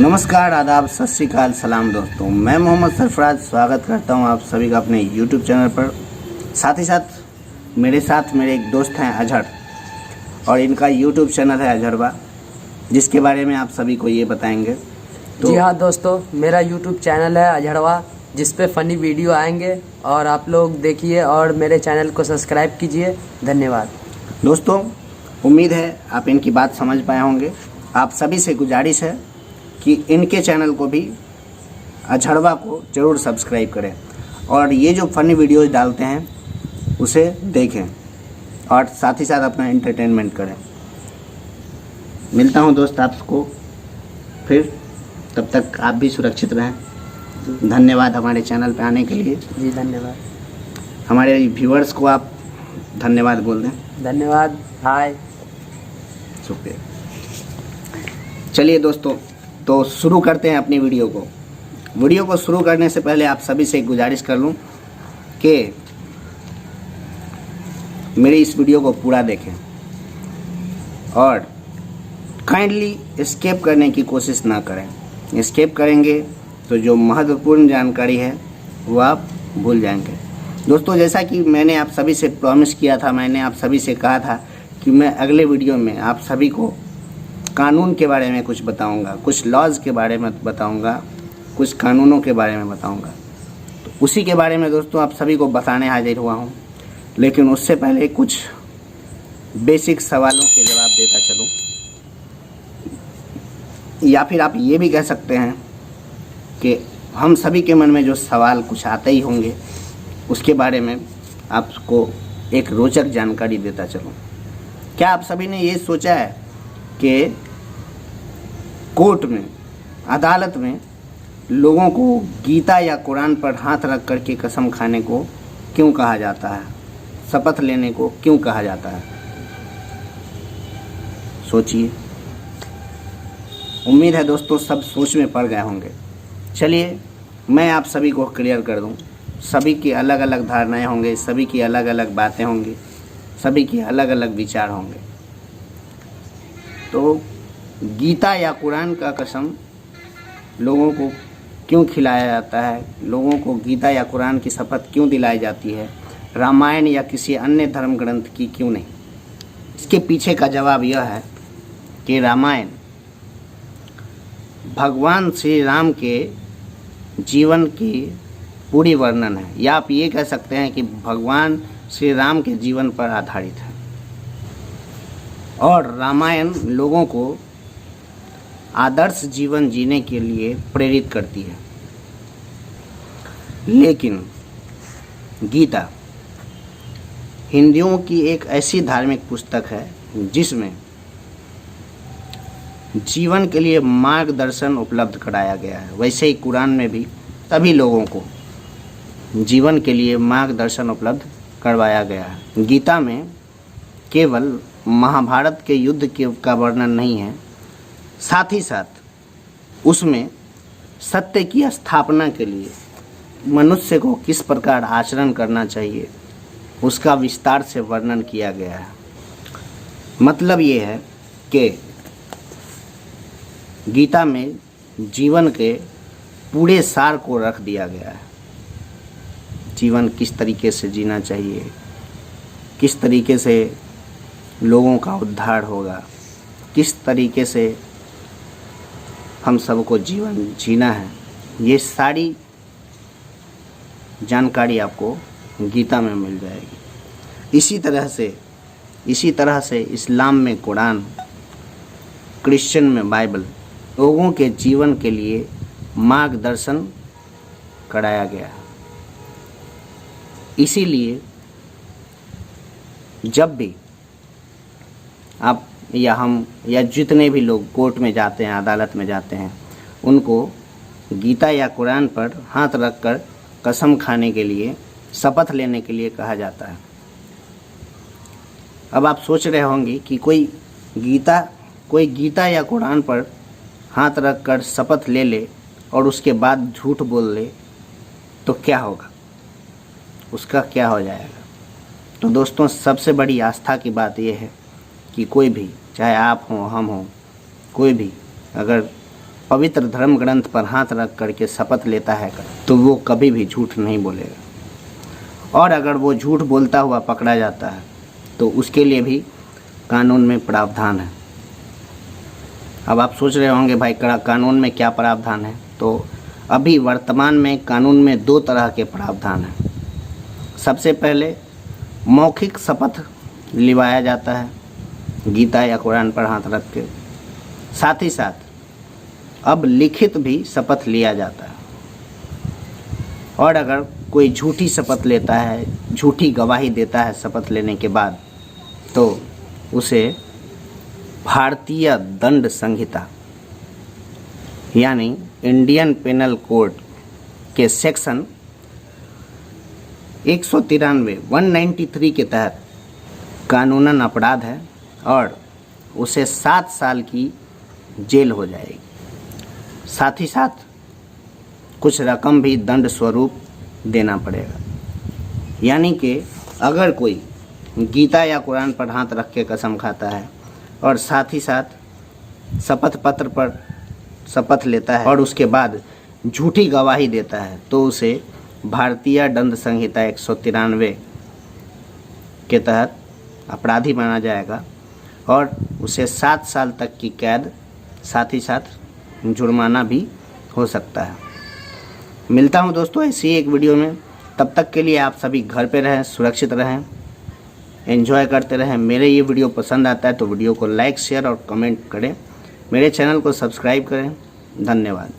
नमस्कार, आदाब, सत श्री अकाल, सलाम दोस्तों। मैं मोहम्मद सरफराज स्वागत करता हूं आप सभी का अपने YouTube चैनल पर। साथ ही साथ मेरे एक दोस्त हैं अजहर, और इनका YouTube चैनल है अजहरवा, जिसके बारे में आप सभी को ये बताएंगे। जी हाँ दोस्तों, मेरा YouTube चैनल है अजहरवा, जिस पे फ़नी वीडियो आएंगे और आप लोग देखिए और मेरे चैनल को सब्सक्राइब कीजिए। धन्यवाद दोस्तों, उम्मीद है आप इनकी बात समझ पाए होंगे। आप सभी से गुजारिश है कि इनके चैनल को भी, अजहरवा को ज़रूर सब्सक्राइब करें और ये जो फ़नी वीडियोज़ डालते हैं उसे देखें और साथ ही साथ अपना एंटरटेनमेंट करें। मिलता हूँ दोस्त आपको फिर, तब तक आप भी सुरक्षित रहें। धन्यवाद हमारे चैनल पे आने के लिए। जी धन्यवाद। हमारे व्यूअर्स को आप धन्यवाद बोल दें। धन्यवाद, हाय। शुक्रिया। चलिए दोस्तों, तो शुरू करते हैं अपनी वीडियो को शुरू करने से पहले आप सभी से एक गुजारिश कर लूं कि मेरी इस वीडियो को पूरा देखें और काइंडली स्किप करने की कोशिश ना करें। स्किप करेंगे तो जो महत्वपूर्ण जानकारी है वो आप भूल जाएंगे। दोस्तों, जैसा कि मैंने आप सभी से प्रॉमिस किया था, मैंने आप सभी से कहा था कि मैं अगले वीडियो में आप सभी को कानून के बारे में कुछ बताऊंगा, कुछ लॉज के बारे में बताऊंगा, कुछ कानूनों के बारे में बताऊंगा। तो उसी के बारे में दोस्तों आप सभी को बताने हाजिर हुआ हूं। लेकिन उससे पहले कुछ बेसिक सवालों के जवाब देता चलूं, या फिर आप ये भी कह सकते हैं कि हम सभी के मन में जो सवाल कुछ आते ही होंगे, उसके बारे में आपको एक रोचक जानकारी देता चलूं। क्या आप सभी ने ये सोचा है कि कोर्ट में, अदालत में लोगों को गीता या कुरान पर हाथ रख करके कसम खाने को क्यों कहा जाता है, शपथ लेने को क्यों कहा जाता है? सोचिए। उम्मीद है दोस्तों सब सोच में पड़ गए होंगे। चलिए मैं आप सभी को क्लियर कर दूं। सभी की अलग अलग धारणाएं होंगे, सभी की अलग अलग बातें होंगी, सभी की अलग अलग विचार होंगे। तो गीता या कुरान का कसम लोगों को क्यों खिलाया जाता है, लोगों को गीता या कुरान की शपथ क्यों दिलाई जाती है, रामायण या किसी अन्य धर्म ग्रंथ की क्यों नहीं? इसके पीछे का जवाब यह है कि रामायण भगवान श्री राम के जीवन की पूरी वर्णन है, या आप ये कह सकते हैं कि भगवान श्री राम के जीवन पर आधारित है। और रामायण लोगों को आदर्श जीवन जीने के लिए प्रेरित करती है। लेकिन गीता हिंदुओं की एक ऐसी धार्मिक पुस्तक है जिसमें जीवन के लिए मार्गदर्शन उपलब्ध कराया गया है। वैसे ही कुरान में भी सभी लोगों को जीवन के लिए मार्गदर्शन उपलब्ध करवाया गया है। गीता में केवल महाभारत के युद्ध का वर्णन नहीं है, साथ ही साथ उसमें सत्य की स्थापना के लिए मनुष्य को किस प्रकार आचरण करना चाहिए उसका विस्तार से वर्णन किया गया है। मतलब ये है कि गीता में जीवन के पूरे सार को रख दिया गया है। जीवन किस तरीके से जीना चाहिए, किस तरीके से लोगों का उद्धार होगा, किस तरीके से हम सबको जीवन जीना है, ये सारी जानकारी आपको गीता में मिल जाएगी। इसी तरह से इस्लाम में कुरान, क्रिश्चियन में बाइबल लोगों के जीवन के लिए मार्गदर्शन कराया गया है। इसीलिए जब भी आप या हम या जितने भी लोग कोर्ट में जाते हैं, अदालत में जाते हैं, उनको गीता या कुरान पर हाथ रखकर कसम खाने के लिए, शपथ लेने के लिए कहा जाता है। अब आप सोच रहे होंगे कि कोई गीता या कुरान पर हाथ रखकर शपथ ले ले और उसके बाद झूठ बोल ले तो क्या होगा, उसका क्या हो जाएगा? तो दोस्तों, सबसे बड़ी आस्था की बात यह है कि कोई भी, चाहे आप हों, हम हों, कोई भी अगर पवित्र धर्म ग्रंथ पर हाथ रख करके शपथ लेता है तो वो कभी भी झूठ नहीं बोलेगा। और अगर वो झूठ बोलता हुआ पकड़ा जाता है तो उसके लिए भी कानून में प्रावधान है। अब आप सोच रहे होंगे भाई कानून में क्या प्रावधान है, तो अभी वर्तमान में कानून में 2 तरह के प्रावधान हैं। सबसे पहले मौखिक शपथ लिवाया जाता है गीता या कुरान पर हाथ रख के, साथ ही साथ अब लिखित भी शपथ लिया जाता है। और अगर कोई झूठी शपथ लेता है, झूठी गवाही देता है शपथ लेने के बाद, तो उसे भारतीय दंड संहिता यानी इंडियन पेनल कोड के सेक्शन 193 के तहत कानूनन अपराध है और उसे 7 साल की जेल हो जाएगी। साथ ही साथ कुछ रकम भी दंड स्वरूप देना पड़ेगा। यानी कि अगर कोई गीता या कुरान पर हाथ रख के कसम खाता है और साथ ही साथ शपथ पत्र पर शपथ लेता है और उसके बाद झूठी गवाही देता है, तो उसे भारतीय दंड संहिता 193 के तहत अपराधी माना जाएगा और उसे 7 साल तक की कैद, साथ ही साथ जुर्माना भी हो सकता है। मिलता हूं दोस्तों ऐसी एक वीडियो में, तब तक के लिए आप सभी घर पे रहें, सुरक्षित रहें, एंजॉय करते रहें। मेरे ये वीडियो पसंद आता है तो वीडियो को लाइक, शेयर और कमेंट करें। मेरे चैनल को सब्सक्राइब करें। धन्यवाद।